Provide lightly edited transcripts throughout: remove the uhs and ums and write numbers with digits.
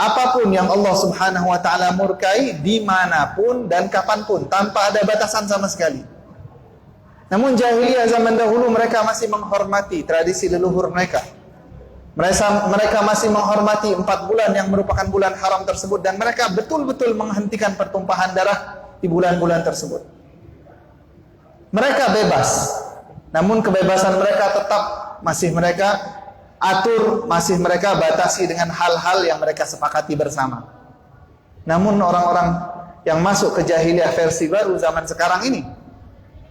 apapun yang Allah Subhanahu wa ta'ala murkai dimanapun dan kapanpun, tanpa ada batasan sama sekali. Namun jahiliyah zaman dahulu mereka masih menghormati tradisi leluhur mereka. Mereka masih menghormati 4 bulan yang merupakan bulan haram tersebut, dan mereka betul-betul menghentikan pertumpahan darah di bulan-bulan tersebut. Mereka bebas, namun kebebasan mereka tetap masih mereka atur, masih mereka batasi dengan hal-hal yang mereka sepakati bersama. Namun orang-orang yang masuk ke jahiliyah versi baru zaman sekarang ini,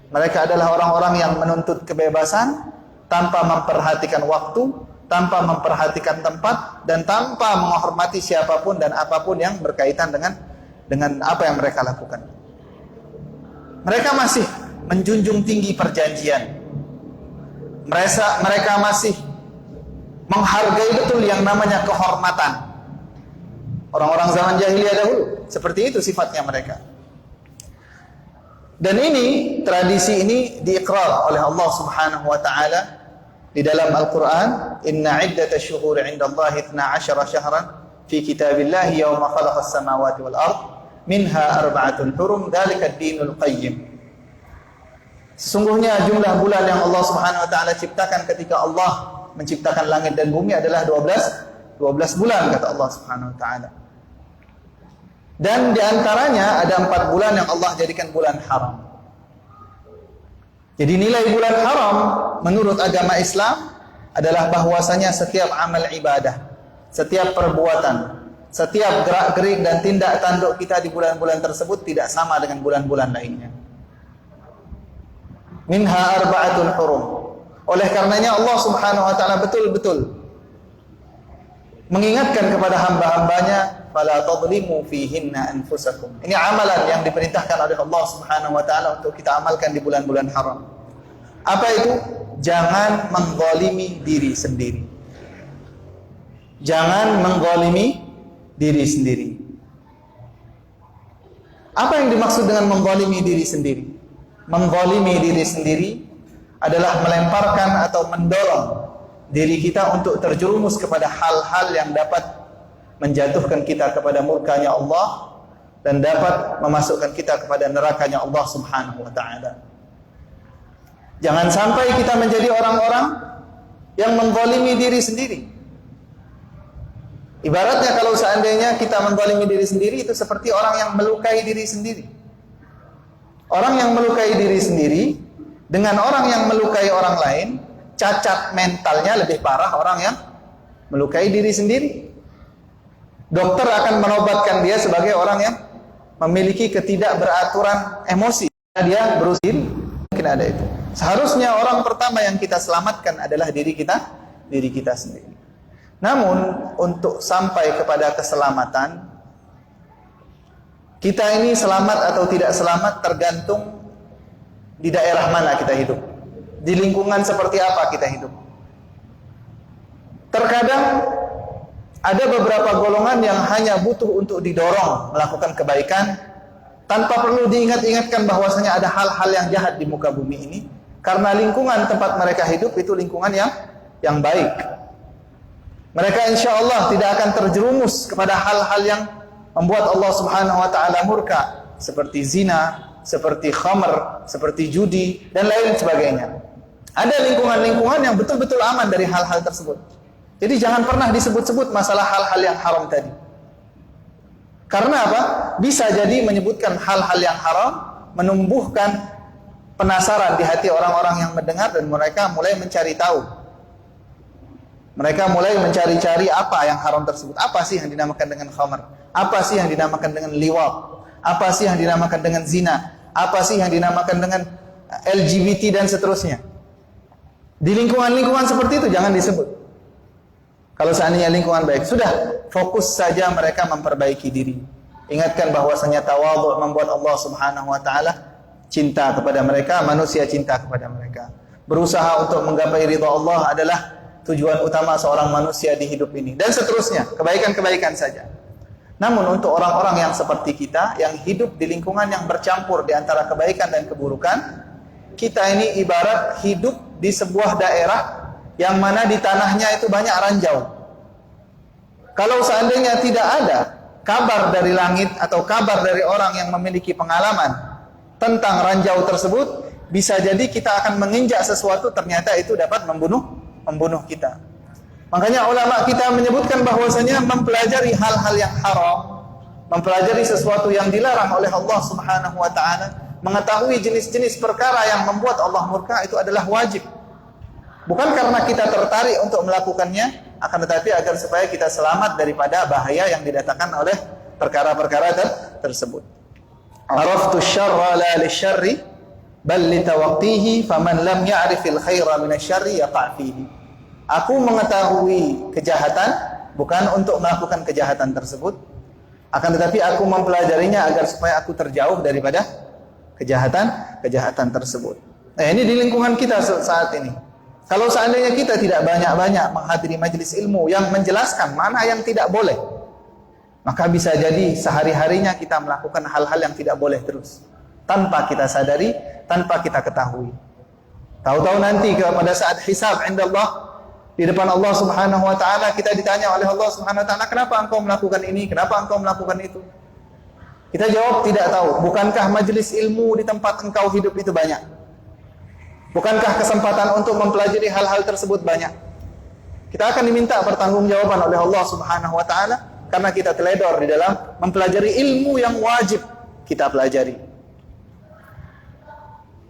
mereka adalah orang-orang yang menuntut kebebasan tanpa memperhatikan waktu, tanpa memperhatikan tempat, dan tanpa menghormati siapapun dan apapun yang berkaitan dengan apa yang mereka lakukan. Mereka masih menjunjung tinggi perjanjian. Mereka masih menghargai betul yang namanya kehormatan. Orang-orang zaman jahiliyah dahulu seperti itu sifatnya mereka. Dan ini, tradisi ini diikrar oleh Allah Subhanahu wa ta'ala di dalam Al-Quran. Inna iddatash syuhuri 'indallahi 12 syahran fi kitabillahi yawma khalaqas samawati wal ard minha arba'atun hurum dzalika ad-dinul qayyim. Sesungguhnya jumlah bulan yang Allah Subhanahu wa ta'ala ciptakan ketika Allah menciptakan langit dan bumi adalah 12 bulan, kata Allah Subhanahu wa ta'ala. Dan diantaranya ada 4 bulan yang Allah jadikan bulan haram. Jadi nilai bulan haram menurut agama Islam adalah bahwasanya setiap amal ibadah, setiap perbuatan, setiap gerak-gerik dan tindak tanduk kita di bulan-bulan tersebut tidak sama dengan bulan-bulan lainnya. Minha arba'atun hurum. Oleh karenanya Allah Subhanahu wa ta'ala betul-betul mengingatkan kepada hamba-hambanya, fala tadlimu fihinna anfusakum. Ini amalan yang diperintahkan oleh Allah Subhanahu wa ta'ala untuk kita amalkan di bulan-bulan haram. Apa itu? Jangan menggolimi diri sendiri. Jangan menggolimi diri sendiri. Apa yang dimaksud dengan menggolimi diri sendiri? Menggolimi diri sendiri adalah melemparkan atau mendorong diri kita untuk terjerumus kepada hal-hal yang dapat menjatuhkan kita kepada murkanya Allah dan dapat memasukkan kita kepada nerakanya Allah Subhanahu wa ta'ala. Jangan sampai kita menjadi orang-orang yang menggolimi diri sendiri. Ibaratnya kalau seandainya kita menggolimi diri sendiri, itu seperti orang yang melukai diri sendiri. Orang yang melukai diri sendiri dengan orang yang melukai orang lain, cacat mentalnya lebih parah orang yang melukai diri sendiri. Dokter akan menobatkan dia sebagai orang yang memiliki ketidakberaturan emosi. Dia berusaha, mungkin ada itu. Seharusnya orang pertama yang kita selamatkan adalah diri kita sendiri. Namun untuk sampai kepada keselamatan, kita ini selamat atau tidak selamat tergantung di daerah mana kita hidup, di lingkungan seperti apa kita hidup. Terkadang ada beberapa golongan yang hanya butuh untuk didorong melakukan kebaikan tanpa perlu diingat-ingatkan bahwasanya ada hal-hal yang jahat di muka bumi ini, karena lingkungan tempat mereka hidup itu lingkungan yang baik. Mereka insya Allah tidak akan terjerumus kepada hal-hal yang membuat Allah Subhanahu wa ta'ala murka, seperti zina, seperti khamr, seperti judi, dan lain sebagainya. Ada lingkungan-lingkungan yang betul-betul aman dari hal-hal tersebut. Jadi jangan pernah disebut-sebut masalah hal-hal yang haram tadi. Karena apa? Bisa jadi menyebutkan hal-hal yang haram menumbuhkan penasaran di hati orang-orang yang mendengar, dan mereka mulai mencari tahu. Mereka mulai mencari-cari apa yang haram tersebut. Apa sih yang dinamakan dengan khamr? Apa sih yang dinamakan dengan liwat? Apa sih yang dinamakan dengan zina? Apa sih yang dinamakan dengan LGBT dan seterusnya? Di lingkungan-lingkungan seperti itu jangan disebut. Kalau seandainya lingkungan baik, sudah fokus saja mereka memperbaiki diri. Ingatkan bahwasanya tawadhu membuat Allah Subhanahu wa ta'ala cinta kepada mereka, manusia cinta kepada mereka. Berusaha untuk menggapai ridha Allah adalah tujuan utama seorang manusia di hidup ini, dan seterusnya, kebaikan-kebaikan saja. Namun untuk orang-orang yang seperti kita, yang hidup di lingkungan yang bercampur di antara kebaikan dan keburukan, kita ini ibarat hidup di sebuah daerah yang mana di tanahnya itu banyak ranjau. Kalau seandainya tidak ada kabar dari langit atau kabar dari orang yang memiliki pengalaman tentang ranjau tersebut, bisa jadi kita akan menginjak sesuatu, ternyata itu dapat membunuh kita. Makanya ulama kita menyebutkan bahwasanya mempelajari hal-hal yang haram, mempelajari sesuatu yang dilarang oleh Allah Subhanahu wa taala, mengetahui jenis-jenis perkara yang membuat Allah murka, itu adalah wajib. Bukan karena kita tertarik untuk melakukannya, akan tetapi agar supaya kita selamat daripada bahaya yang didatangkan oleh perkara-perkara tersebut. Araftu syarra la lisyarri bal litawaqqihi faman lam ya'rifil khaira minasyarri yaqa' fihi. Aku mengetahui kejahatan bukan untuk melakukan kejahatan tersebut, akan tetapi aku mempelajarinya agar supaya aku terjauh daripada kejahatan tersebut. Nah, ini di lingkungan kita saat ini. Kalau seandainya kita tidak banyak-banyak menghadiri majelis ilmu yang menjelaskan mana yang tidak boleh, maka bisa jadi sehari-harinya kita melakukan hal-hal yang tidak boleh terus, tanpa kita sadari, tanpa kita ketahui. Tahu-tahu nanti pada saat hisab indallah, di depan Allah Subhanahu wa taala, kita ditanya oleh Allah Subhanahu wa taala, kenapa engkau melakukan ini, kenapa engkau melakukan itu? Kita jawab tidak tahu. Bukankah majelis ilmu di tempat engkau hidup itu banyak? Bukankah kesempatan untuk mempelajari hal-hal tersebut banyak? Kita akan diminta pertanggungjawaban oleh Allah Subhanahu wa taala karena kita teledor di dalam mempelajari ilmu yang wajib kita pelajari.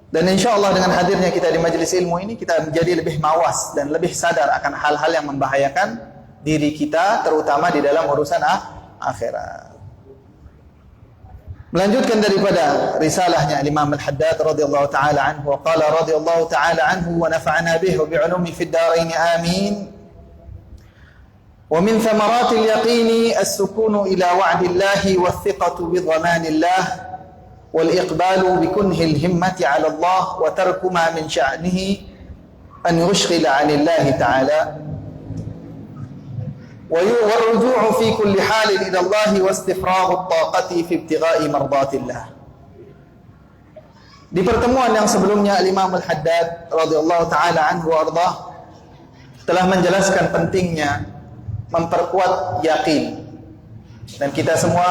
Dan insya Allah dengan hadirnya kita di majelis ilmu ini, kita menjadi lebih mawas dan lebih sadar akan hal-hal yang membahayakan diri kita, terutama di dalam urusan akhirat. Melanjutkan daripada risalahnya Imam Al-Haddad radhiyallahu taala anhu, wa qala radhiyallahu taala anhu wa nafa'ana bihi wa bi'ulumi fid darain amin. Wa min thamaratil yaqini as-sukunu ila wa'dillahi wath-thiqatu bi dhamanillah wal iqbalu bi kunhil himmati 'ala Allah wa tarku ma min sya'nihi an yushghila 'anillahi ta'ala. والرجوع في كل حال إلى الله واستفراغ الطاقة في ابتغاء مرضات الله. Di pertemuan yang sebelumnya Imam Al-Haddad radhiyallahu taala anhu warḍah telah menjelaskan pentingnya memperkuat yakin. Dan kita semua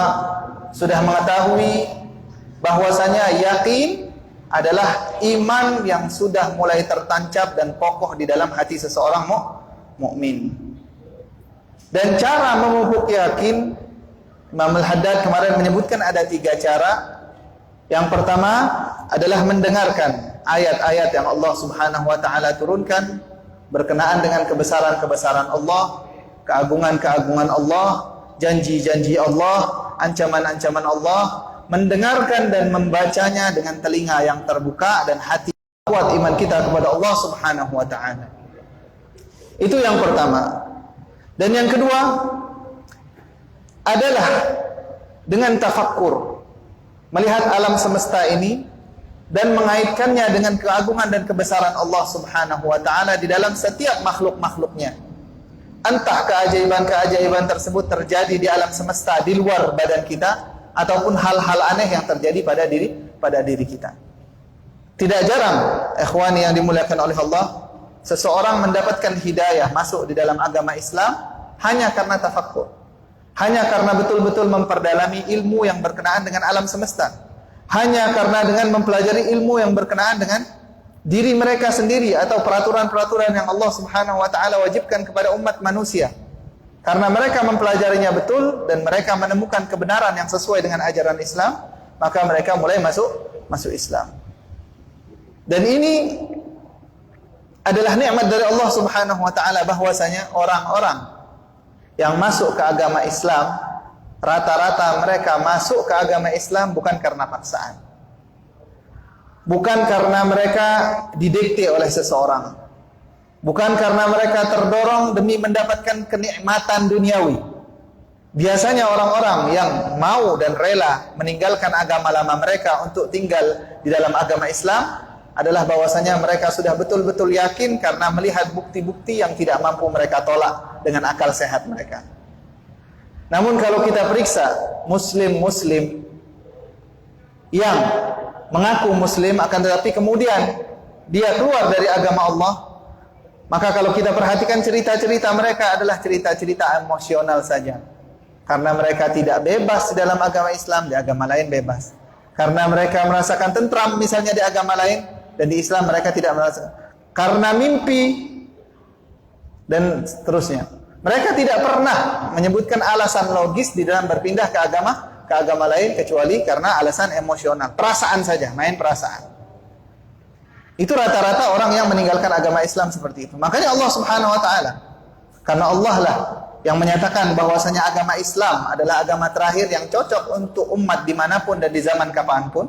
sudah mengetahui bahwasanya yakin adalah iman yang sudah mulai tertancap dan kokoh di dalam hati seseorang mukmin. Dan cara memupuk yakin, Imam Al-Haddad kemarin menyebutkan ada 3 cara. Yang pertama adalah mendengarkan ayat-ayat yang Allah Subhanahu wa taala turunkan berkenaan dengan kebesaran-kebesaran Allah, keagungan-keagungan Allah, janji-janji Allah, ancaman-ancaman Allah, mendengarkan dan membacanya dengan telinga yang terbuka dan hati kuat iman kita kepada Allah Subhanahu wa taala. Itu yang pertama. Dan yang kedua adalah dengan tafakkur, melihat alam semesta ini dan mengaitkannya dengan keagungan dan kebesaran Allah Subhanahu wa taala di dalam setiap makhluk-makhluknya. Entah keajaiban-keajaiban tersebut terjadi di alam semesta di luar badan kita ataupun hal-hal aneh yang terjadi pada diri kita. Tidak jarang ikhwani yang dimuliakan oleh Allah, seseorang mendapatkan hidayah masuk di dalam agama Islam hanya karena tafakkur, hanya karena betul-betul memperdalami ilmu yang berkenaan dengan alam semesta, hanya karena dengan mempelajari ilmu yang berkenaan dengan diri mereka sendiri atau peraturan-peraturan yang Allah Subhanahu wa taala wajibkan kepada umat manusia. Karena mereka mempelajarinya betul dan mereka menemukan kebenaran yang sesuai dengan ajaran Islam, maka mereka mulai masuk Islam. Dan ini adalah nikmat dari Allah Subhanahu wa taala bahwasanya orang-orang yang masuk ke agama Islam, rata-rata mereka masuk ke agama Islam bukan karena paksaan. Bukan karena mereka didikte oleh seseorang. Bukan karena mereka terdorong demi mendapatkan kenikmatan duniawi. Biasanya orang-orang yang mau dan rela meninggalkan agama lama mereka untuk tinggal di dalam agama Islam adalah bahwasanya mereka sudah betul-betul yakin karena melihat bukti-bukti yang tidak mampu mereka tolak dengan akal sehat mereka. Namun kalau kita periksa muslim-muslim yang mengaku muslim akan tetapi kemudian dia keluar dari agama Allah, Maka kalau kita perhatikan cerita-cerita mereka adalah cerita-cerita emosional saja. Karena mereka tidak bebas dalam agama Islam, di agama lain bebas. Karena mereka merasakan tentram misalnya di agama lain, dan di Islam mereka tidak merasakan. Karena mimpi, dan seterusnya. Mereka tidak pernah menyebutkan alasan logis di dalam berpindah ke agama lain, kecuali karena alasan emosional. Perasaan saja, main perasaan. Itu rata-rata orang yang meninggalkan agama Islam seperti itu. Makanya Allah Subhanahu wa taala, karena Allah lah yang menyatakan bahwasanya agama Islam adalah agama terakhir yang cocok untuk umat dimanapun dan di zaman kapanpun.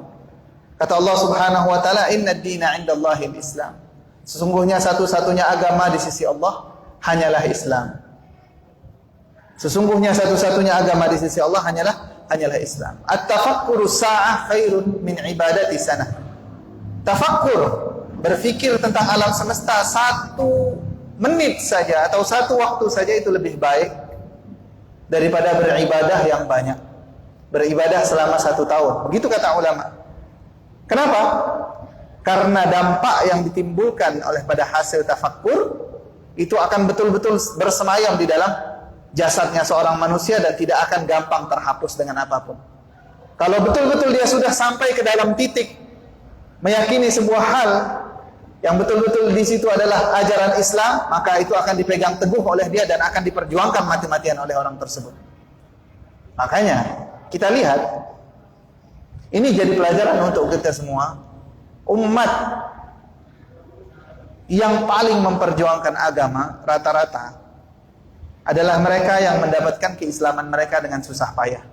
Kata Allah Subhanahu wa taala, "Innad dina 'indallahil Islam." Sesungguhnya satu-satunya agama di sisi Allah hanyalah Islam. Sesungguhnya satu-satunya agama di sisi Allah hanyalah Islam. At-tafakkuru sa'ah khairun min ibadati sanah. Tafakkur, berfikir tentang alam semesta 1 menit saja atau 1 waktu saja itu lebih baik daripada beribadah yang banyak. Beribadah selama 1 tahun. Begitu kata ulama. Kenapa? Karena dampak yang ditimbulkan oleh pada hasil tafakkur itu akan betul-betul bersemayam di dalam jasadnya seorang manusia dan tidak akan gampang terhapus dengan apapun. Kalau betul-betul dia sudah sampai ke dalam titik meyakini sebuah hal yang betul-betul di situ adalah ajaran Islam, maka itu akan dipegang teguh oleh dia dan akan diperjuangkan mati-matian oleh orang tersebut. Makanya kita lihat, ini jadi pelajaran untuk kita semua. Umat yang paling memperjuangkan agama rata-rata adalah mereka yang mendapatkan keislaman mereka dengan susah payah.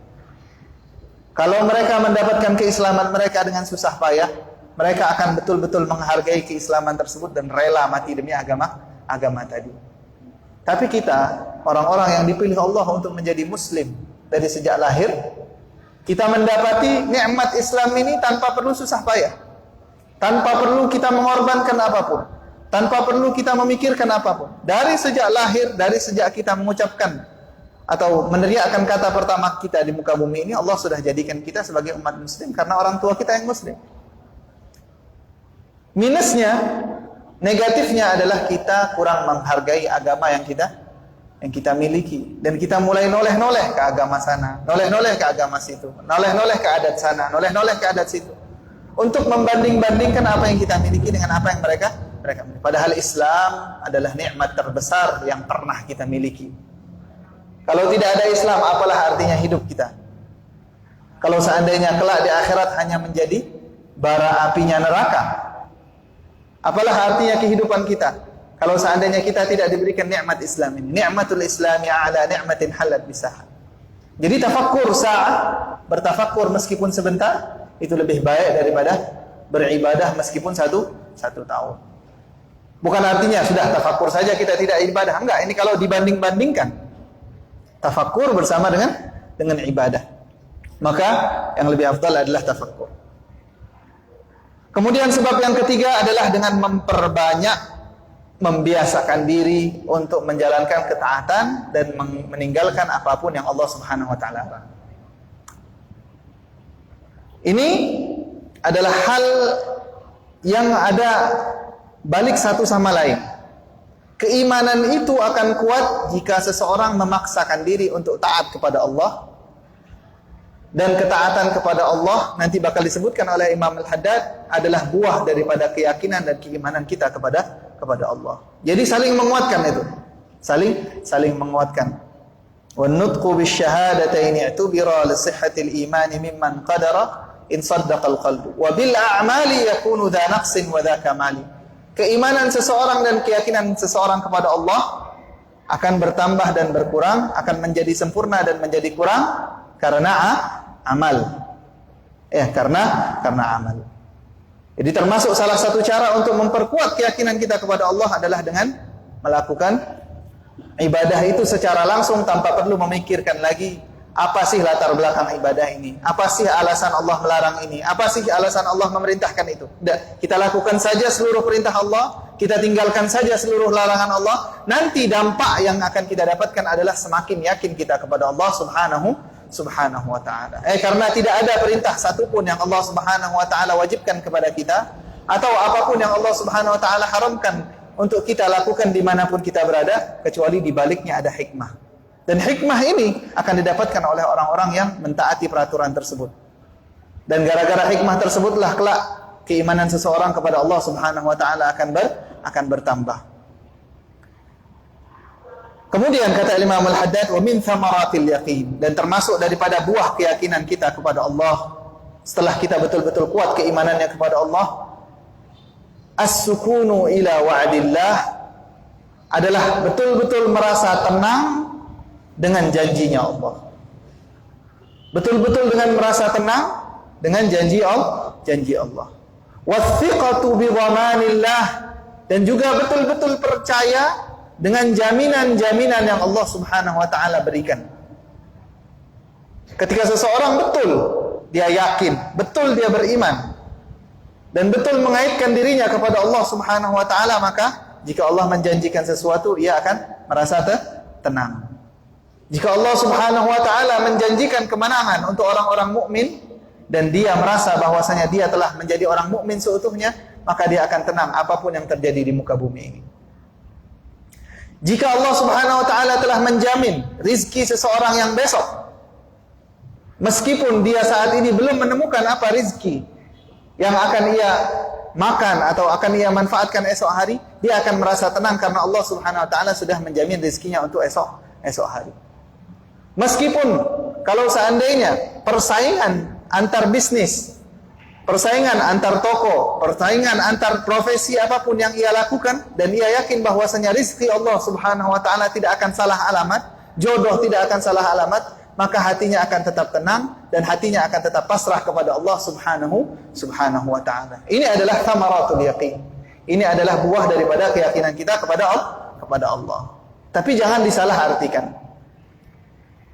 Kalau mereka mendapatkan keislaman mereka dengan susah payah, mereka akan betul-betul menghargai keislaman tersebut dan rela mati demi agama tadi. Tapi kita, orang-orang yang dipilih Allah untuk menjadi muslim dari sejak lahir, kita mendapati nikmat Islam ini tanpa perlu susah payah. Tanpa perlu kita mengorbankan apapun. Tanpa perlu kita memikirkan apapun. Dari sejak lahir, dari sejak kita mengucapkan atau meneriakkan kata pertama kita di muka bumi ini, Allah sudah jadikan kita sebagai umat muslim karena orang tua kita yang muslim. Minusnya, negatifnya adalah kita kurang menghargai agama yang kita miliki, dan kita mulai noleh-noleh ke agama sana, noleh-noleh ke agama situ, noleh-noleh ke adat sana, noleh-noleh ke adat situ, untuk membanding-bandingkan apa yang kita miliki dengan apa yang mereka miliki. Padahal Islam adalah nikmat terbesar yang pernah kita miliki. Kalau tidak ada Islam, apalah artinya hidup kita? Kalau seandainya kelak di akhirat hanya menjadi bara apinya neraka, apalah artinya kehidupan kita kalau seandainya kita tidak diberikan nikmat Islam ini? Nikmatul Islami ala nikmatin halat bisaha. Jadi tafakkur sa'ah, bertafakkur meskipun sebentar, itu lebih baik daripada beribadah meskipun satu tahun. Bukan artinya sudah tafakkur saja kita tidak ibadah. Enggak, ini kalau dibanding-bandingkan tafakkur bersama dengan ibadah, maka yang lebih afdal adalah tafakkur. Kemudian sebab yang ketiga adalah dengan membiasakan diri untuk menjalankan ketaatan dan meninggalkan apapun yang Allah Subhanahu wa taala larang. Ini adalah hal yang ada balik satu sama lain. Keimanan itu akan kuat jika seseorang memaksakan diri untuk taat kepada Allah. Dan ketaatan kepada Allah nanti bakal disebutkan oleh Imam Al-Haddad adalah buah daripada keyakinan dan keimanan kita kepada Allah. Jadi saling menguatkan itu. Saling menguatkan. Wan nutqu bisyahadataini i'tubira li sihhatil iman mimman qadara in saddaqal qalbu wa bil a'mali yakunu dha naqsin wa dha kamali. Keimanan seseorang dan keyakinan seseorang kepada Allah akan bertambah dan berkurang, akan menjadi sempurna dan menjadi kurang karena amal. Karena amal. Jadi termasuk salah satu cara untuk memperkuat keyakinan kita kepada Allah adalah dengan melakukan ibadah itu secara langsung tanpa perlu memikirkan lagi apa sih latar belakang ibadah ini, apa sih alasan Allah melarang ini, apa sih alasan Allah memerintahkan itu. Kita lakukan saja seluruh perintah Allah, kita tinggalkan saja seluruh larangan Allah. Nanti dampak yang akan kita dapatkan adalah semakin yakin kita kepada Allah Subhanahu wa ta'ala. Karena tidak ada perintah satupun yang Allah Subhanahu wa ta'ala wajibkan kepada kita, atau apapun yang Allah Subhanahu wa ta'ala haramkan untuk kita lakukan dimanapun kita berada, kecuali di baliknya ada hikmah. Dan hikmah ini akan didapatkan oleh orang-orang yang mentaati peraturan tersebut. Dan gara-gara hikmah tersebutlah kelak keimanan seseorang kepada Allah Subhanahu wa taala akan bertambah. Kemudian kata Imam Al-Haddad, wa min thamaratil yaqin, dan termasuk daripada buah keyakinan kita kepada Allah setelah kita betul-betul kuat keimanannya kepada Allah, as-sukunu ila wa'dillah, adalah betul-betul merasa tenang dengan janjinya Allah. Betul-betul dengan merasa tenang dengan janji Allah. Wathiqatu bi dhamanillah, dan juga betul-betul percaya dengan jaminan-jaminan yang Allah Subhanahu wa taala berikan. Ketika seseorang betul dia yakin, betul dia beriman, dan betul mengaitkan dirinya kepada Allah Subhanahu wa taala, maka jika Allah menjanjikan sesuatu, ia akan merasa tenang. Jika Allah Subhanahu wa taala menjanjikan kemenangan untuk orang-orang mukmin dan dia merasa bahwasanya dia telah menjadi orang mukmin seutuhnya, maka dia akan tenang apapun yang terjadi di muka bumi ini. Jika Allah Subhanahu wa taala telah menjamin rizki seseorang yang besok, meskipun dia saat ini belum menemukan apa rizki yang akan ia makan atau akan ia manfaatkan esok hari, dia akan merasa tenang karena Allah Subhanahu wa taala sudah menjamin rizkinya untuk esok hari. Meskipun kalau seandainya persaingan antar bisnis, persaingan antar toko, persaingan antar profesi apapun yang ia lakukan, dan ia yakin bahwasanya rizki Allah Subhanahu wa taala tidak akan salah alamat, jodoh tidak akan salah alamat, maka hatinya akan tetap tenang dan hatinya akan tetap pasrah kepada Allah Subhanahu wa taala. Ini adalah thamaratul yaqin. Ini adalah buah daripada keyakinan kita kepada Allah. Tapi jangan disalahartikan.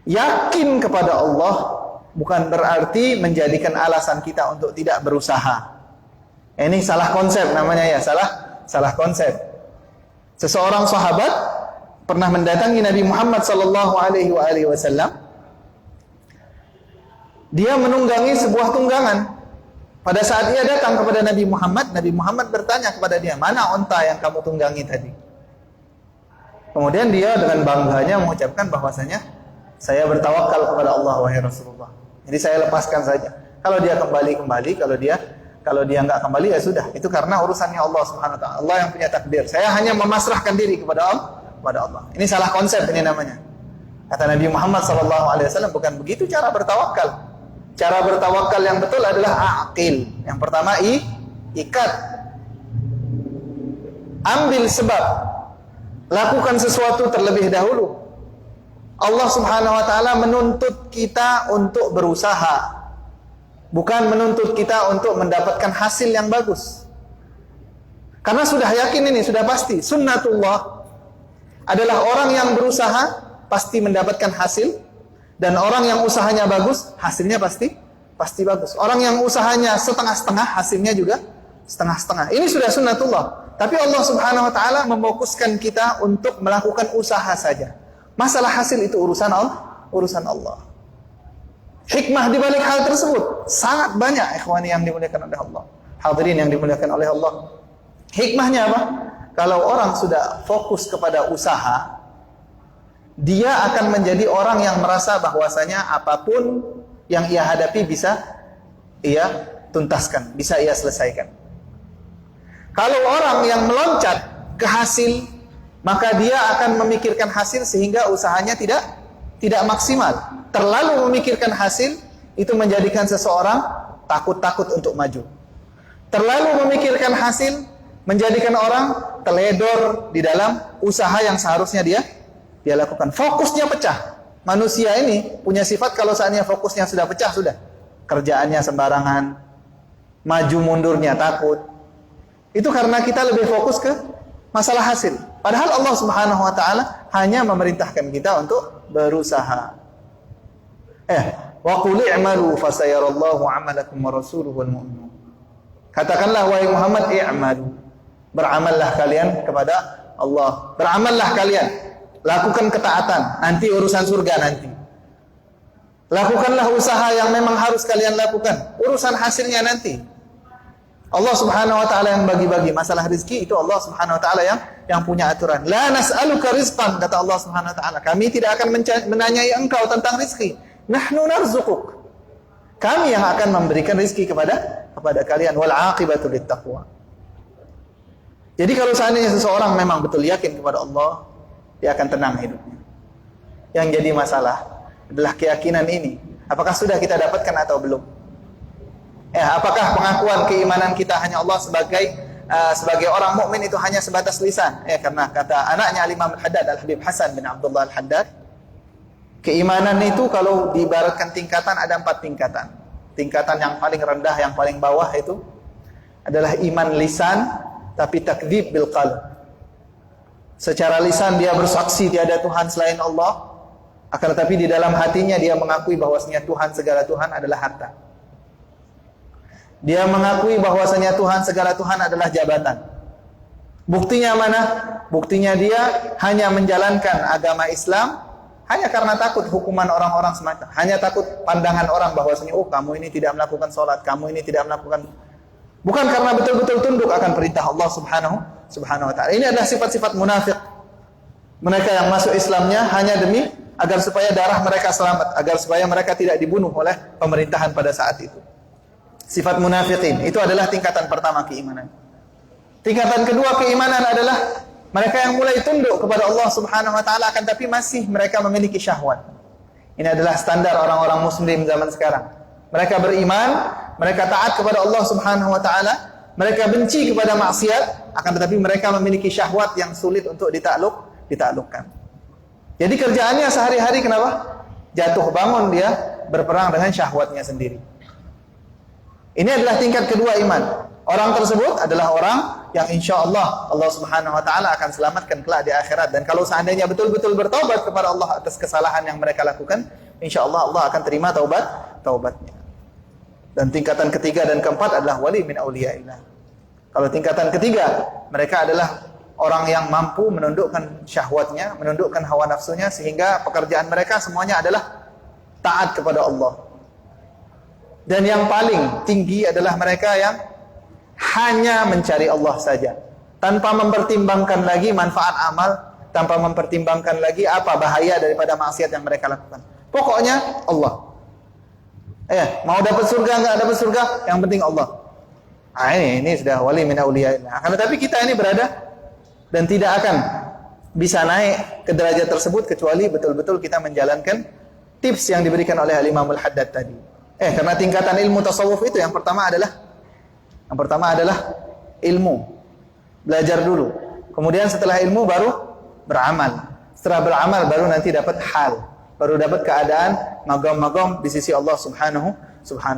Yakin kepada Allah bukan berarti menjadikan alasan kita untuk tidak berusaha. Ini salah konsep namanya ya, salah konsep. Seseorang sahabat pernah mendatangi Nabi Muhammad sallallahu alaihi wasallam. Dia menunggangi sebuah tunggangan. Pada saat ia datang kepada Nabi Muhammad bertanya kepada dia, "Mana onta yang kamu tunggangi tadi?" Kemudian dia dengan bangganya mengucapkan bahwasanya, "Saya bertawakal kepada Allah wahai Rasulullah. Jadi saya lepaskan saja. Kalau dia kembali, kalau dia enggak kembali ya sudah. Itu karena urusannya Allah Subhanahu wa taala. Allah yang punya takdir. Saya hanya memasrahkan diri kepada Allah." Ini salah konsep ini namanya. Kata Nabi Muhammad sallallahu alaihi wasallam, bukan begitu cara bertawakal. Cara bertawakal yang betul adalah aqil. Yang pertama ikat. Ambil sebab. Lakukan sesuatu terlebih dahulu. Allah Subhanahu wa taala menuntut kita untuk berusaha, bukan menuntut kita untuk mendapatkan hasil yang bagus. Karena sudah yakin ini, sudah pasti sunnatullah adalah orang yang berusaha pasti mendapatkan hasil, dan orang yang usahanya bagus hasilnya pasti bagus. Orang yang usahanya setengah-setengah hasilnya juga setengah-setengah. Ini sudah sunnatullah. Tapi Allah Subhanahu wa taala memfokuskan kita untuk melakukan usaha saja. Masalah hasil itu urusan Allah. Hikmah di balik hal tersebut sangat banyak, ikhwani yang dimuliakan oleh Allah. Hadirin yang dimuliakan oleh Allah. Hikmahnya apa? Kalau orang sudah fokus kepada usaha, dia akan menjadi orang yang merasa bahwasanya apapun yang ia hadapi bisa ia tuntaskan, bisa ia selesaikan. Kalau orang yang meloncat ke hasil, maka dia akan memikirkan hasil sehingga usahanya tidak maksimal. Terlalu memikirkan hasil itu menjadikan seseorang takut-takut untuk maju. Terlalu memikirkan hasil menjadikan orang teledor di dalam usaha yang seharusnya dia lakukan. Fokusnya pecah. Manusia ini punya sifat kalau seandainya fokusnya sudah pecah, sudah. Kerjaannya sembarangan, maju mundurnya takut. Itu karena kita lebih fokus ke masalah hasil. Padahal Allah Subhanahu wa taala hanya memerintahkan kita untuk berusaha. Wa qul i'malu fasayarallahu 'amalakum wa rasuluhu wal mu'minun. Katakanlah wahai Muhammad, i'malu. Beramallah kalian kepada Allah. Beramallah kalian. Lakukan ketaatan, nanti urusan surga nanti. Lakukanlah usaha yang memang harus kalian lakukan, urusan hasilnya nanti. Allah Subhanahu wa taala yang bagi-bagi masalah rezeki, itu Allah Subhanahu wa taala yang punya aturan. La nas'aluka rizqan, kata Allah Subhanahu wa taala. Kami tidak akan menanyai engkau tentang rezeki. Nahnu narzuquk. Kami yang akan memberikan rezeki kepada kalian. Wal 'aqibatu littaqwa. Jadi kalau seandainya seseorang memang betul yakin kepada Allah, dia akan tenang hidupnya. Yang jadi masalah adalah keyakinan ini. Apakah sudah kita dapatkan atau belum? Apakah pengakuan keimanan kita hanya Allah sebagai orang mukmin itu hanya sebatas lisan? Karena kata anaknya Imam Al-Haddad, Al-Habib Hasan bin Abdullah Al-Haddad, keimanan itu kalau diibaratkan tingkatan ada 4 tingkatan. Tingkatan yang paling rendah, yang paling bawah itu adalah iman lisan tapi takdzib bil qalb. Secara lisan dia bersaksi tiada Tuhan selain Allah, akan tetapi di dalam hatinya dia mengakui bahwasanya Tuhan segala Tuhan adalah harta. Dia mengakui bahwasanya Tuhan segala Tuhan adalah jabatan. Buktinya mana? Buktinya dia hanya menjalankan agama Islam hanya karena takut hukuman orang-orang semata. Hanya takut pandangan orang bahwasanya kamu ini tidak melakukan sholat, kamu ini tidak melakukan. Bukan karena betul-betul tunduk akan perintah Allah Subhanahu wa taala. Ini adalah sifat-sifat munafik. Mereka yang masuk Islamnya hanya demi agar supaya darah mereka selamat, agar supaya mereka tidak dibunuh oleh pemerintahan pada saat itu. Sifat munafikin itu adalah tingkatan pertama keimanan. Tingkatan kedua keimanan adalah mereka yang mulai tunduk kepada Allah Subhanahu wa taala akan tapi masih mereka memiliki syahwat. Ini adalah standar orang-orang muslim zaman sekarang. Mereka beriman, mereka taat kepada Allah Subhanahu wa taala, mereka benci kepada maksiat, akan tetapi mereka memiliki syahwat yang sulit untuk ditaklukkan. Jadi kerjaannya sehari-hari kenapa? Jatuh bangun dia berperang dengan syahwatnya sendiri. Ini adalah tingkat kedua iman. Orang tersebut adalah orang yang insya Allah Subhanahu wa taala akan selamatkan kelak di akhirat. Dan kalau seandainya betul-betul bertaubat kepada Allah atas kesalahan yang mereka lakukan, insya Allah Allah akan terima taubatnya. Dan tingkatan ketiga dan keempat adalah wali min auliyaillah. Kalau tingkatan ketiga, mereka adalah orang yang mampu menundukkan syahwatnya, menundukkan hawa nafsunya, sehingga pekerjaan mereka semuanya adalah taat kepada Allah. Dan yang paling tinggi adalah mereka yang hanya mencari Allah saja, tanpa mempertimbangkan lagi manfaat amal, tanpa mempertimbangkan lagi apa bahaya daripada maksiat yang mereka lakukan. Pokoknya Allah. Mau dapat surga enggak dapat surga, yang penting Allah. Ini sudah wali min auliyaillah. Akan tetapi kita ini berada dan tidak akan bisa naik ke derajat tersebut kecuali betul-betul kita menjalankan tips yang diberikan oleh Imam Al-Haddad tadi. Karena tingkatan ilmu tasawuf itu yang pertama adalah ilmu. Belajar dulu. Kemudian setelah ilmu baru beramal. Setelah beramal baru nanti dapat hal. Baru dapat keadaan magam-magam di sisi Allah Subhanahu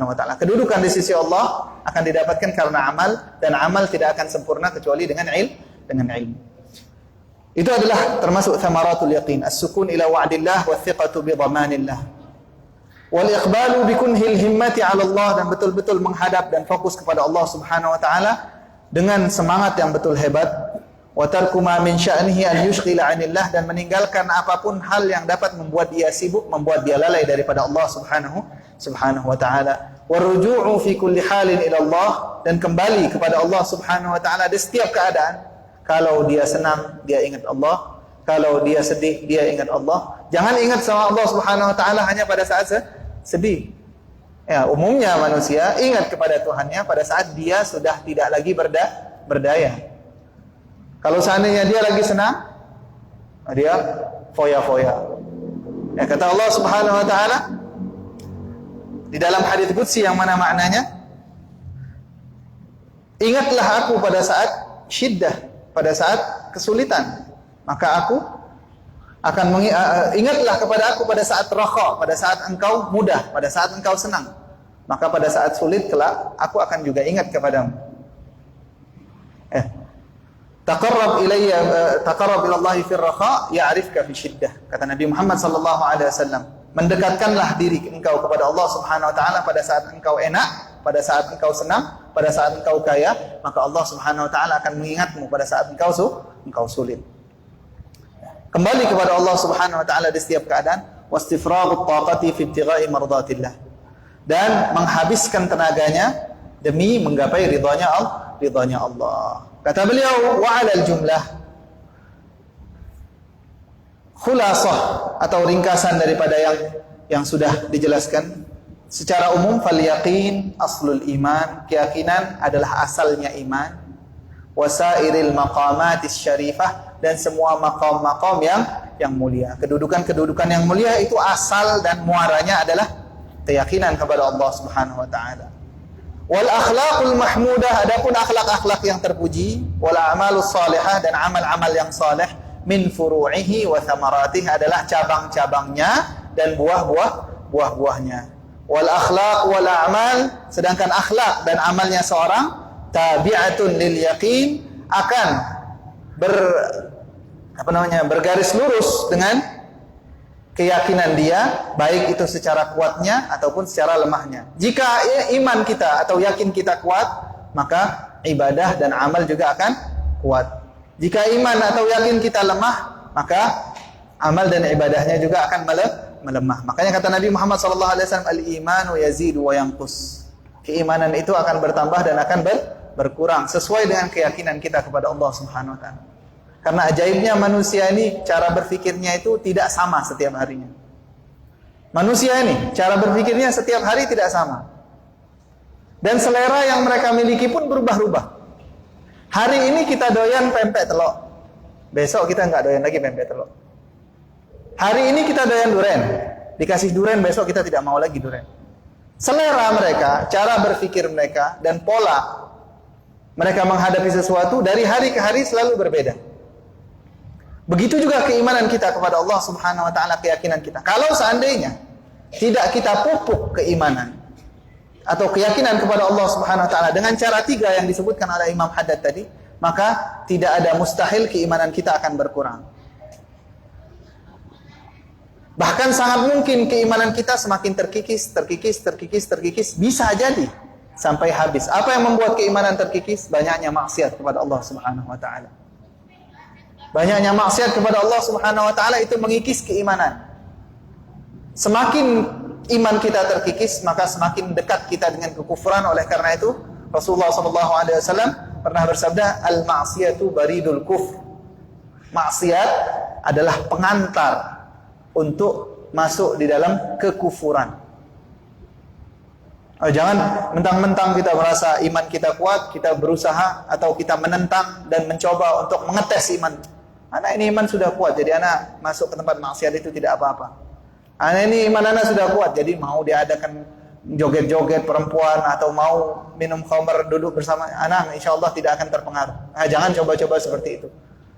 wa taala. Kedudukan di sisi Allah akan didapatkan karena amal, dan amal tidak akan sempurna kecuali dengan ilmu. Itu adalah termasuk thamaratul yaqin, as-sukun ila wa'dillah wa thiqatu bi dhamanillah. Wal iqbalu bi kunhil himmati 'ala Allah, dan betul-betul menghadap dan fokus kepada Allah Subhanahu wa taala dengan semangat yang betul hebat. Wa tarku ma min sya'nihi an yushghila 'anillah, dan meninggalkan apapun hal yang dapat membuat dia sibuk, membuat dia lalai daripada Allah Subhanahu wa taala. Wa ruju'u fi kulli halin ila Allah, dan kembali kepada Allah Subhanahu wa taala di setiap keadaan. Kalau dia senang, dia ingat Allah. Kalau dia sedih, dia ingat Allah. Jangan ingat sama Allah Subhanahu wa taala hanya pada saat sedih. Umumnya manusia ingat kepada Tuhannya pada saat dia sudah tidak lagi berdaya. Kalau seandainya dia lagi senang, dia foya-foya. Kata Allah Subhanahu wa taala di dalam hadits qudsi yang mana maknanya, ingatlah aku pada saat syiddah, pada saat kesulitan, maka aku akan ingatlah kepada aku pada saat rakha, pada saat engkau mudah, pada saat engkau senang, maka pada saat sulit kelak aku akan juga ingat kepadamu. Taqarrab ila Allah fi rakha ya'rifka fi syiddah. Kata Nabi Muhammad sallallahu alaihi wasallam, mendekatkanlah diri engkau kepada Allah Subhanahu wa taala pada saat engkau enak, pada saat engkau senang, pada saat engkau kaya, maka Allah Subhanahu wa taala akan mengingatmu pada saat engkau sulit. Kembali kepada Allah Subhanahu wa taala di setiap keadaan, wastifraghut taqati fi ibtigha'i mardatillah, dan menghabiskan tenaganya demi menggapai ridhanya Allah. Kata beliau, wa 'alal jumlah, khulasah atau ringkasan daripada yang sudah dijelaskan secara umum, fal yaqin aslul iman, keyakinan adalah asalnya iman, wasairil maqamatis syarifah, dan semua maqam-maqam yang mulia, kedudukan-kedudukan yang mulia itu asal dan muaranya adalah keyakinan kepada Allah Subhanahu wa taala. Wal akhlaqul mahmudah, adapun akhlak-akhlak yang terpuji, wal a'malus salihah, dan amal-amal yang saleh, min furu'ihi wa thamaratihi, adalah cabang-cabangnya dan buah-buahnya. Wal akhlaq wal a'mal, sedangkan akhlak dan amalnya seorang tabi'atun lil yaqin, akan bergaris lurus dengan keyakinan dia, baik itu secara kuatnya ataupun secara lemahnya. Jika iman kita atau yakin kita kuat, maka ibadah dan amal juga akan kuat. Jika iman atau yakin kita lemah, maka amal dan ibadahnya juga akan melemah. Makanya kata Nabi Muhammad SAW, al-imanu yazidu wa yanqus. Keimanan itu akan bertambah dan akan berkurang sesuai dengan keyakinan kita kepada Allah Subhanahu wa taala. Karena ajaibnya manusia ini, cara berfikirnya itu tidak sama setiap harinya. Manusia ini, cara berfikirnya setiap hari tidak sama. Dan selera yang mereka miliki pun berubah-ubah. Hari ini kita doyan pempek telok, besok kita nggak doyan lagi pempek telok. Hari ini kita doyan duren, dikasih duren, besok kita tidak mau lagi duren. Selera mereka, cara berfikir mereka, dan pola mereka menghadapi sesuatu dari hari ke hari selalu berbeda. Begitu juga keimanan kita kepada Allah Subhanahu wa taala, keyakinan kita. Kalau seandainya tidak kita pupuk keimanan atau keyakinan kepada Allah Subhanahu wa taala dengan cara 3 yang disebutkan oleh Imam Haddad tadi, maka tidak ada mustahil keimanan kita akan berkurang. Bahkan sangat mungkin keimanan kita semakin terkikis, bisa jadi sampai habis. Apa yang membuat keimanan terkikis? Banyaknya maksiat kepada Allah Subhanahu wa taala. Banyaknya maksiat kepada Allah Subhanahu wa taala itu mengikis keimanan. Semakin iman kita terkikis, maka semakin dekat kita dengan kekufuran. Oleh karena itu, Rasulullah SAW pernah bersabda, al-ma'siyatu baridul kufr. Maksiat adalah pengantar untuk masuk di dalam kekufuran. Jangan mentang-mentang kita merasa iman kita kuat, kita berusaha atau kita menentang dan mencoba untuk mengetes iman. Anak ini iman sudah kuat, jadi anak masuk ke tempat maksiat itu tidak apa-apa. Anak ini iman anak sudah kuat, jadi mau diadakan joget-joget perempuan atau mau minum khamr duduk bersama anak, insya Allah tidak akan terpengaruh. Jangan coba-coba seperti itu.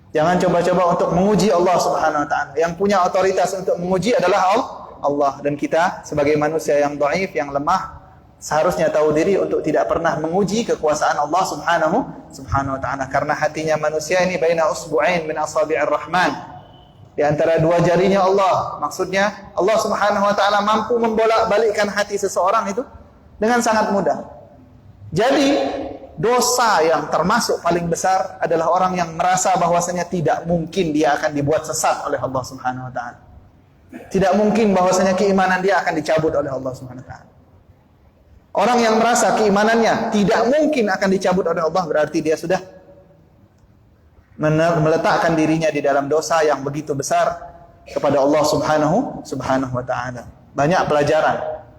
Jangan coba-coba untuk menguji Allah Subhanahu wa taala. Yang punya otoritas untuk menguji adalah Allah, dan kita sebagai manusia yang dhaif, yang lemah, seharusnya tahu diri untuk tidak pernah menguji kekuasaan Allah Subhanahu wa taala, karena hatinya manusia ini baina usbu'ain min asabi'ir rahman, di antara 2 jarinya Allah. Maksudnya Allah Subhanahu wa taala mampu membolak-balikkan hati seseorang itu dengan sangat mudah. Jadi dosa yang termasuk paling besar adalah orang yang merasa bahwasanya tidak mungkin dia akan dibuat sesat oleh Allah Subhanahu wa taala. Tidak mungkin bahwasanya keimanan dia akan dicabut oleh Allah Subhanahu wa taala. Orang yang merasa keimanannya tidak mungkin akan dicabut oleh Allah, berarti dia sudah meletakkan dirinya di dalam dosa yang begitu besar kepada Allah Subhanahu wa taala. Banyak pelajaran.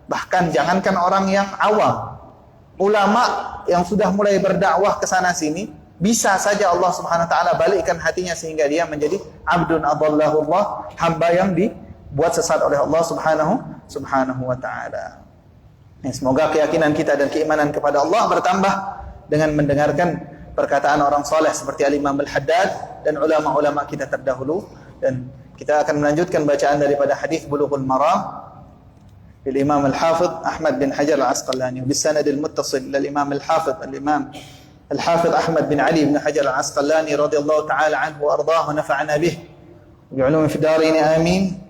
Bahkan jangankan orang yang awam, ulama yang sudah mulai berdakwah ke sana sini, bisa saja Allah Subhanahu wa taala balikkan hatinya sehingga dia menjadi abdun adallahullah, hamba yang dibuat sesat oleh Allah Subhanahu wa taala. Semoga keyakinan kita dan keimanan kepada Allah bertambah dengan mendengarkan perkataan orang soleh seperti Al-Imam Al-Haddad dan ulama-ulama kita terdahulu. Dan kita akan melanjutkan bacaan daripada hadis Bulughul Maram bil Imam Al-Hafidh Ahmad bin Hajar Al-Asqalani bis sanad al-muttasil ila Imam Al-Hafidh Al-Imam Al-Hafidh Ahmad bin Ali bin Hajar Al-Asqalani radhiyallahu ta'ala anhu wa ardaahu, nafa'ana bih bi 'ulumi fid darain amin.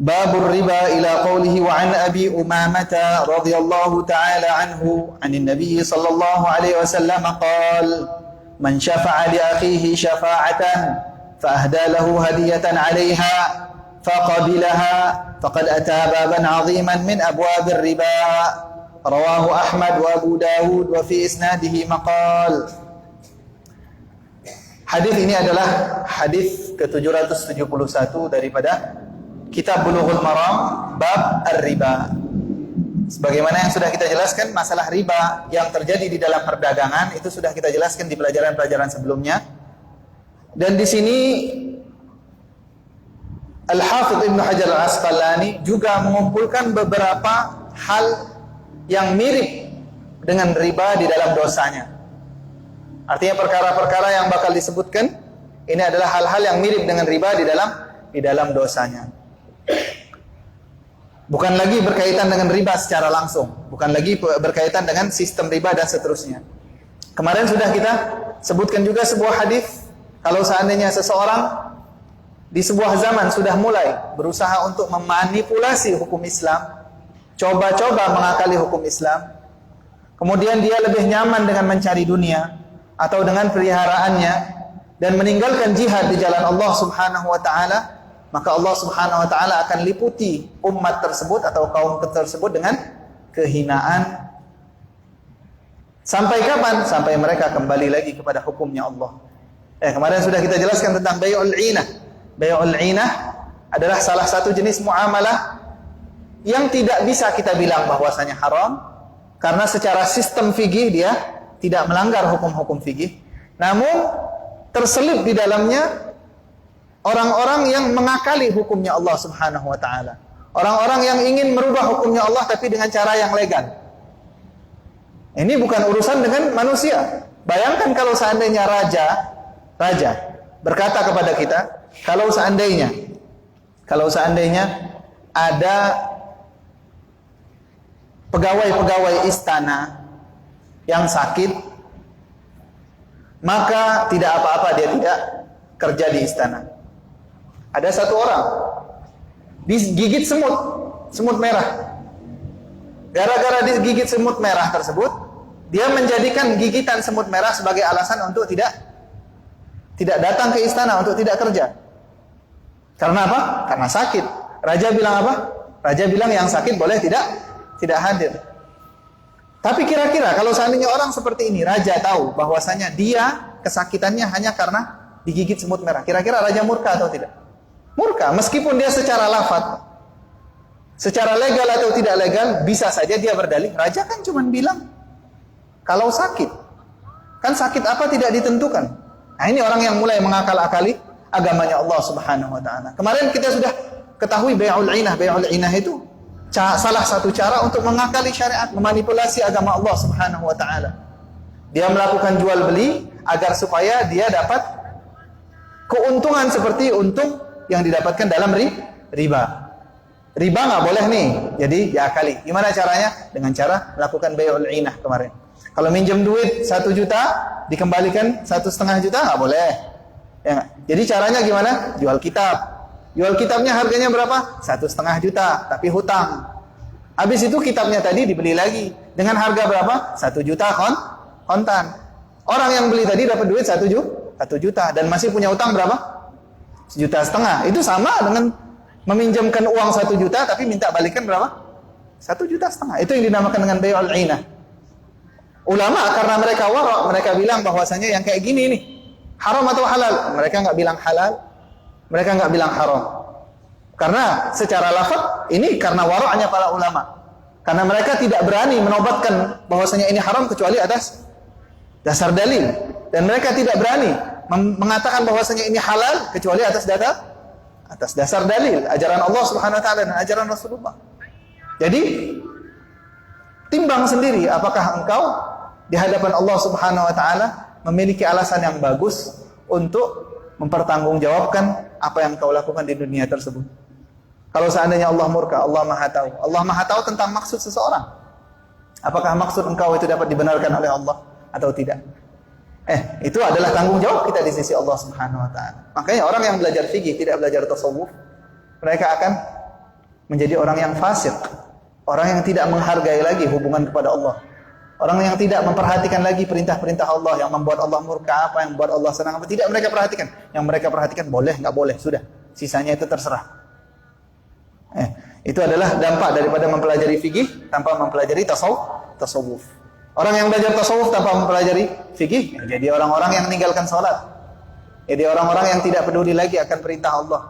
باب الربا إلى قوله وعن أبي أمامة رضي الله تعالى عنه عن النبي صلى الله عليه وسلم قال من شفع لأخيه شفاعة فأهدى له هدية عليها فقبلها فقد أتى بابا عظيما من أبواب الربا rawahu Ahmad wa Abu Dawud wa fi isnadihi maqal. Hadis ini adalah hadis ke-771 daripada Kitab Bulughul Maram bab ar-riba. Sebagaimana yang sudah kita jelaskan, masalah riba yang terjadi di dalam perdagangan itu sudah kita jelaskan di pelajaran-pelajaran sebelumnya. Dan di sini Al-Hafidz Ibnu Hajar Al-Asqalani juga mengumpulkan beberapa hal yang mirip dengan riba di dalam dosanya. Artinya perkara-perkara yang bakal disebutkan ini adalah hal-hal yang mirip dengan riba di dalam dosanya. Bukan lagi berkaitan dengan riba secara langsung, bukan lagi berkaitan dengan sistem riba dan seterusnya. Kemarin sudah kita sebutkan juga sebuah hadis, kalau seandainya seseorang di sebuah zaman sudah mulai berusaha untuk memanipulasi hukum Islam, coba-coba mengakali hukum Islam, kemudian dia lebih nyaman dengan mencari dunia atau dengan peliharaannya dan meninggalkan jihad di jalan Allah Subhanahu wa taala, maka Allah Subhanahu wa taala akan liputi umat tersebut atau kaum tersebut dengan kehinaan. Sampai kapan? Sampai mereka kembali lagi kepada hukumnya Allah. Kemarin sudah kita jelaskan tentang bai'ul 'inah. Bai'ul 'inah adalah salah satu jenis muamalah yang tidak bisa kita bilang bahwasanya haram, karena secara sistem fikih dia tidak melanggar hukum-hukum fikih. Namun terselip di dalamnya orang-orang yang mengakali hukumnya Allah Subhanahu wa taala. Orang-orang yang ingin merubah hukumnya Allah tapi dengan cara yang legal. Ini bukan urusan dengan manusia. Bayangkan kalau seandainya raja berkata kepada kita, kalau seandainya ada pegawai-pegawai istana yang sakit, maka tidak apa-apa dia tidak kerja di istana. Ada satu orang digigit semut merah. Gara-gara digigit semut merah tersebut, dia menjadikan gigitan semut merah sebagai alasan untuk tidak datang ke istana, untuk tidak kerja. Karena apa? Karena sakit. Raja bilang apa? Raja bilang yang sakit boleh tidak hadir. Tapi kira-kira kalau seandainya orang seperti ini, raja tahu bahwasanya dia kesakitannya hanya karena digigit semut merah, kira-kira raja murka atau tidak? Murka, meskipun dia secara lafaz, secara legal atau tidak legal, bisa saja dia berdalih, raja kan cuma bilang kalau sakit. Kan sakit apa tidak ditentukan. Nah, ini orang yang mulai mengakal-akali agamanya Allah Subhanahu wa taala. Kemarin kita sudah ketahui bai'ul 'inah. Bai'ul 'inah itu salah satu cara untuk mengakali syariat, memanipulasi agama Allah Subhanahu wa taala. Dia melakukan jual beli agar supaya dia dapat keuntungan seperti untung yang didapatkan dalam riba. Riba nggak boleh nih, jadi diakali. Gimana caranya? Dengan cara melakukan bai'ul 'inah kemarin. Kalau minjem duit 1 juta, dikembalikan 1,5 juta, nggak boleh. Ya nggak? Jadi caranya gimana? Jual kitab. Jual kitabnya harganya berapa? 1,5 juta, tapi hutang. Habis itu kitabnya tadi dibeli lagi dengan harga berapa? 1 juta kontan. Orang yang beli tadi dapat duit 1 juta dan masih punya hutang berapa? 1,5 juta. Itu sama dengan meminjamkan uang 1 juta tapi minta balikan berapa? 1,5 juta. Itu yang dinamakan dengan bai'ul 'inah. Ulama karena mereka wara', mereka bilang bahwasanya yang kayak gini nih haram atau halal. Mereka nggak bilang halal, mereka nggak bilang haram. Karena secara lafaz ini karena wara'nya para ulama. Karena mereka tidak berani menobatkan bahwasanya ini haram kecuali atas dasar dalil. Dan mereka tidak berani mengatakan bahwasanya ini halal kecuali atas dasar dalil, ajaran Allah Subhanahu wa taala dan ajaran Rasulullah. Jadi timbang sendiri apakah engkau di hadapan Allah Subhanahu wa taala memiliki alasan yang bagus untuk mempertanggungjawabkan apa yang kau lakukan di dunia tersebut. Kalau seandainya Allah murka, Allah Maha tahu. Allah Maha tahu tentang maksud seseorang. Apakah maksud engkau itu dapat dibenarkan oleh Allah atau tidak? Itu adalah tanggung jawab kita di sisi Allah Subhanahu wa taala. Makanya orang yang belajar fikih tidak belajar tasawuf, mereka akan menjadi orang yang fasik, orang yang tidak menghargai lagi hubungan kepada Allah, orang yang tidak memperhatikan lagi perintah-perintah Allah yang membuat Allah murka apa, yang membuat Allah senang apa, tidak mereka perhatikan. Yang mereka perhatikan boleh, nggak boleh, sudah. Sisanya itu terserah. Itu adalah dampak daripada mempelajari fikih tanpa mempelajari tasawuf. Orang yang belajar tasawuf tanpa mempelajari fikih, jadi orang-orang yang meninggalkan salat. Jadi orang-orang yang tidak peduli lagi akan perintah Allah.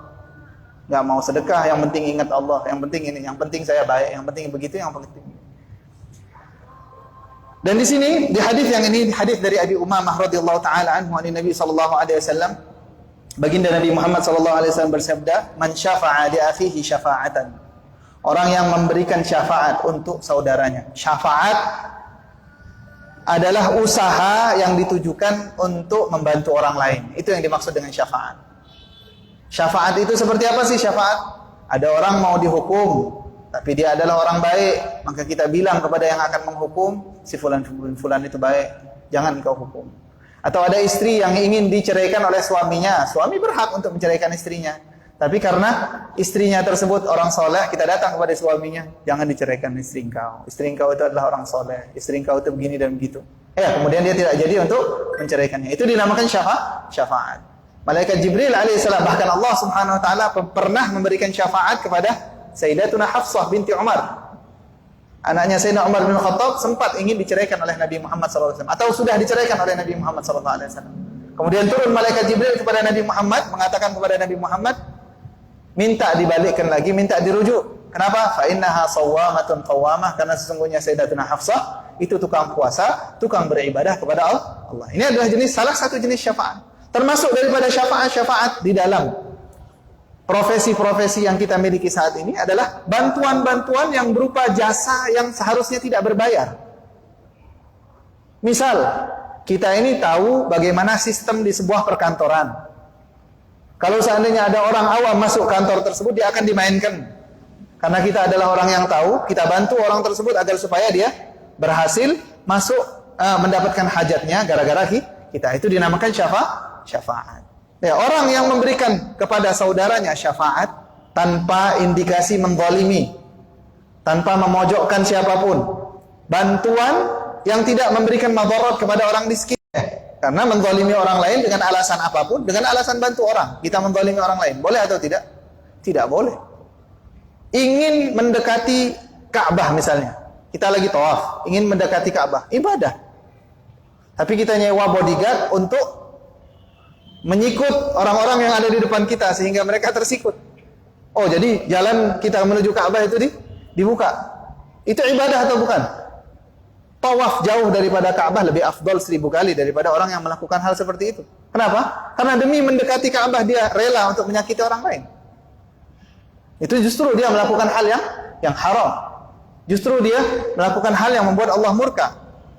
Enggak mau sedekah, yang penting ingat Allah, yang penting ini, yang penting saya baik, yang penting begitu, yang penting. Dan di sini di hadis yang ini, hadis dari Abi Umamah radhiyallahu taala anhu an Nabi sallallahu alaihi wasallam, baginda Nabi Muhammad sallallahu alaihi wasallam bersabda, "Man syafa'a li akhihi syafa'atan." Orang yang memberikan syafaat untuk saudaranya. Syafaat adalah usaha yang ditujukan untuk membantu orang lain. Itu yang dimaksud dengan syafaat. Syafaat itu seperti apa sih syafaat? Ada orang mau dihukum, tapi dia adalah orang baik, maka kita bilang kepada yang akan menghukum, si fulan itu baik, jangan kau hukum. Atau ada istri yang ingin diceraikan oleh suaminya, suami berhak untuk menceraikan istrinya. Tapi karena istrinya tersebut orang soleh, kita datang kepada suaminya, jangan diceraikan istri engkau. Istri engkau itu adalah orang soleh, istri engkau itu begini dan begitu. Kemudian dia tidak jadi untuk menceraikannya. Itu dinamakan syafaat. Malaikat Jibril alaihissalam, bahkan Allah subhanahu wa ta'ala pernah memberikan syafaat kepada Sayyidatuna Hafsah binti Umar. Anaknya Sayyidina Umar bin Khattab sempat ingin diceraikan oleh Nabi Muhammad SAW. Atau sudah diceraikan oleh Nabi Muhammad SAW. Kemudian turun Malaikat Jibril kepada Nabi Muhammad, mengatakan kepada Nabi Muhammad, minta dibalikkan lagi, minta dirujuk. Kenapa? Fa innaha shawwamatun qawwamah, karena sesungguhnya Sayyidatuna Hafsah itu tukang puasa, tukang beribadah kepada Allah. Ini adalah salah satu jenis syafaat. Termasuk daripada syafaat di dalam profesi-profesi yang kita miliki saat ini adalah bantuan-bantuan yang berupa jasa yang seharusnya tidak berbayar. Misal, kita ini tahu bagaimana sistem di sebuah perkantoran. Kalau seandainya ada orang awam masuk kantor tersebut, dia akan dimainkan. Karena kita adalah orang yang tahu, kita bantu orang tersebut agar supaya dia berhasil masuk mendapatkan hajatnya gara-gara kita. Itu dinamakan syafaat. Orang yang memberikan kepada saudaranya syafaat tanpa indikasi mendzalimi, tanpa memojokkan siapapun. Bantuan yang tidak memberikan madarat kepada orang di sekitar. Karena menzalimi orang lain dengan alasan apapun, dengan alasan bantu orang, kita menzalimi orang lain, boleh atau tidak? Tidak boleh. Ingin mendekati Ka'bah misalnya, kita lagi tawaf, ingin mendekati Ka'bah, ibadah. Tapi kita nyewa bodyguard untuk menyikut orang-orang yang ada di depan kita sehingga mereka tersikut. Oh, jadi jalan kita menuju Ka'bah itu dibuka. Itu ibadah atau bukan? Tawaf jauh daripada Ka'bah lebih afdal 1000 kali daripada orang yang melakukan hal seperti itu. Kenapa? Karena demi mendekati Ka'bah dia rela untuk menyakiti orang lain. Itu justru dia melakukan hal yang haram. Justru dia melakukan hal yang membuat Allah murka.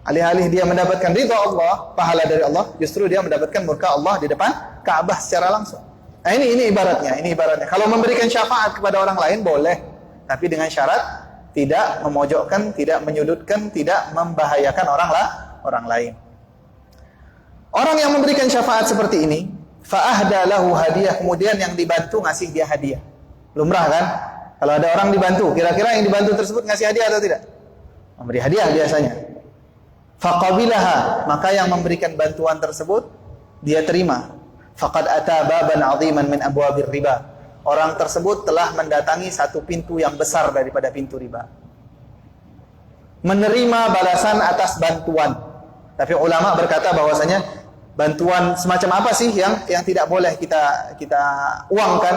Alih-alih dia mendapatkan ridha Allah, pahala dari Allah, justru dia mendapatkan murka Allah di depan Ka'bah secara langsung. Nah, ini ibaratnya. Kalau memberikan syafaat kepada orang lain boleh, tapi dengan syarat tidak memojokkan, tidak menyudutkan, tidak membahayakan orang lain. Orang yang memberikan syafaat seperti ini, fa'ahda lahu hadiah, kemudian yang dibantu ngasih dia hadiah. Lumrah kan? Kalau ada orang dibantu, kira-kira yang dibantu tersebut ngasih hadiah atau tidak? Memberi hadiah biasanya. Faqabilaha, maka yang memberikan bantuan tersebut dia terima. Faqad ata baban 'aziman min abwabir riba. Orang tersebut telah mendatangi satu pintu yang besar daripada pintu riba. Menerima balasan atas bantuan. Tapi ulama berkata bahwasanya bantuan semacam apa sih yang tidak boleh kita uangkan,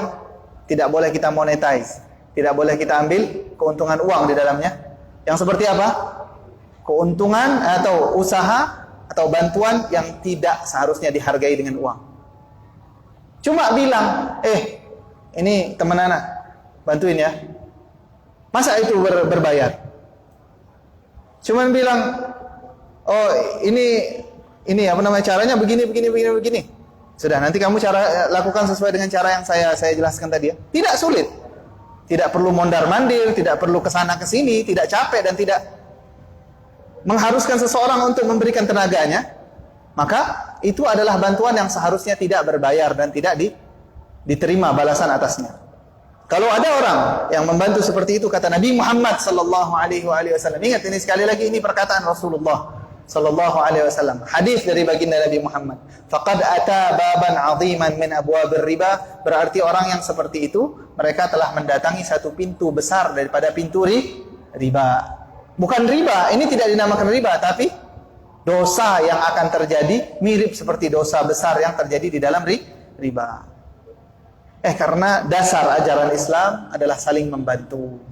tidak boleh kita monetize, tidak boleh kita ambil keuntungan uang di dalamnya. Yang seperti apa? Keuntungan atau usaha atau bantuan yang tidak seharusnya dihargai dengan uang. Cuma bilang, ini teman anak, bantuin ya. Masa itu berbayar? Cuman bilang, oh ini apa namanya caranya begini. Sudah, nanti kamu lakukan sesuai dengan cara yang saya jelaskan tadi ya. Tidak sulit. Tidak perlu mondar-mandir, tidak perlu kesana kesini, tidak capek dan tidak mengharuskan seseorang untuk memberikan tenaganya. Maka itu adalah bantuan yang seharusnya tidak berbayar dan tidak diterima balasan atasnya. Kalau ada orang yang membantu seperti itu, kata Nabi Muhammad sallallahu alaihi wasallam, ingat ini sekali lagi, ini perkataan Rasulullah sallallahu alaihi wasallam. Hadis dari baginda Nabi Muhammad. Faqad ata baban 'aziman min abwabir riba, berarti orang yang seperti itu mereka telah mendatangi satu pintu besar daripada pintu riba. Bukan riba, ini tidak dinamakan riba, tapi dosa yang akan terjadi mirip seperti dosa besar yang terjadi di dalam riba. Karena dasar ajaran Islam adalah saling membantu.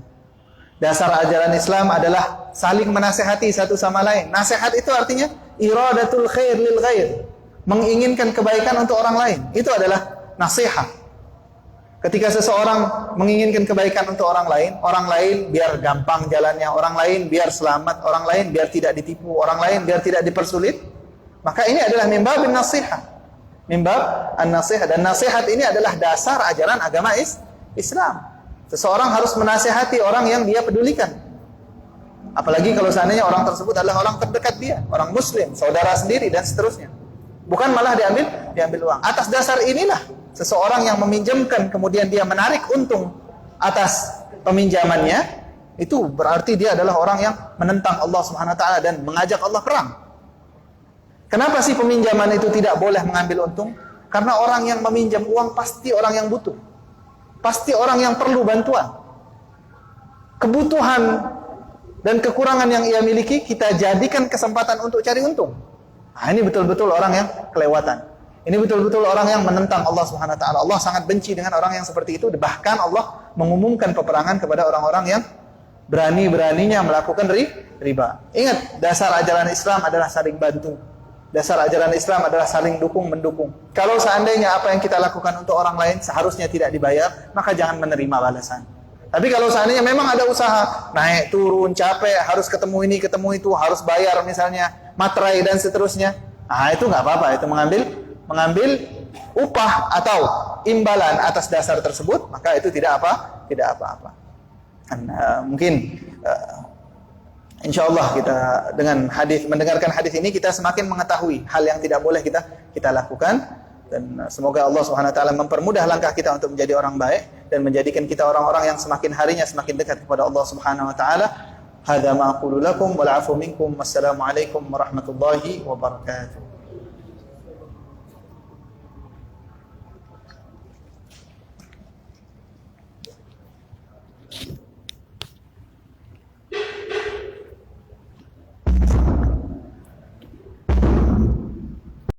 Dasar ajaran Islam adalah saling menasehati satu sama lain. Nasihat itu artinya iradatul khair lil ghair, menginginkan kebaikan untuk orang lain. Itu adalah nasihat. Ketika seseorang menginginkan kebaikan untuk orang lain biar gampang jalannya, orang lain biar selamat, orang lain biar tidak ditipu, orang lain biar tidak dipersulit, maka ini adalah mimbabin nasihat. Mimbab an-nasihat, dan nasihat ini adalah dasar ajaran agama Islam. Seseorang harus menasihati orang yang dia pedulikan. Apalagi kalau seandainya orang tersebut adalah orang terdekat dia, orang muslim, saudara sendiri dan seterusnya. Bukan malah diambil uang. Atas dasar inilah seseorang yang meminjamkan kemudian dia menarik untung atas peminjamannya, itu berarti dia adalah orang yang menentang Allah Subhanahu wa taala dan mengajak Allah perang. Kenapa sih peminjaman itu tidak boleh mengambil untung? Karena orang yang meminjam uang pasti orang yang butuh. Pasti orang yang perlu bantuan. Kebutuhan dan kekurangan yang ia miliki kita jadikan kesempatan untuk cari untung. Nah, ini betul-betul orang yang kelewatan. Ini betul-betul orang yang menentang Allah Subhanahu wa taala. Allah sangat benci dengan orang yang seperti itu. Bahkan Allah mengumumkan peperangan kepada orang-orang yang berani-beraninya melakukan riba. Ingat, dasar ajaran Islam adalah saling bantu. Dasar ajaran Islam adalah saling dukung-mendukung. Kalau seandainya apa yang kita lakukan untuk orang lain seharusnya tidak dibayar, maka jangan menerima balasan. Tapi kalau seandainya memang ada usaha, naik, turun, capek, harus ketemu ini, ketemu itu, harus bayar misalnya, materai dan seterusnya, nah itu nggak apa-apa, itu mengambil upah atau imbalan atas dasar tersebut, maka itu tidak apa-apa. Mungkin insyaallah kita dengan mendengarkan hadis ini kita semakin mengetahui hal yang tidak boleh kita lakukan, dan semoga Allah Subhanahu wa taala mempermudah langkah kita untuk menjadi orang baik dan menjadikan kita orang-orang yang semakin harinya semakin dekat kepada Allah Subhanahu wa taala. Hadza ma aqulu lakum wal 'afu minkum. Wassalamu alaikum warahmatullahi wabarakatuh.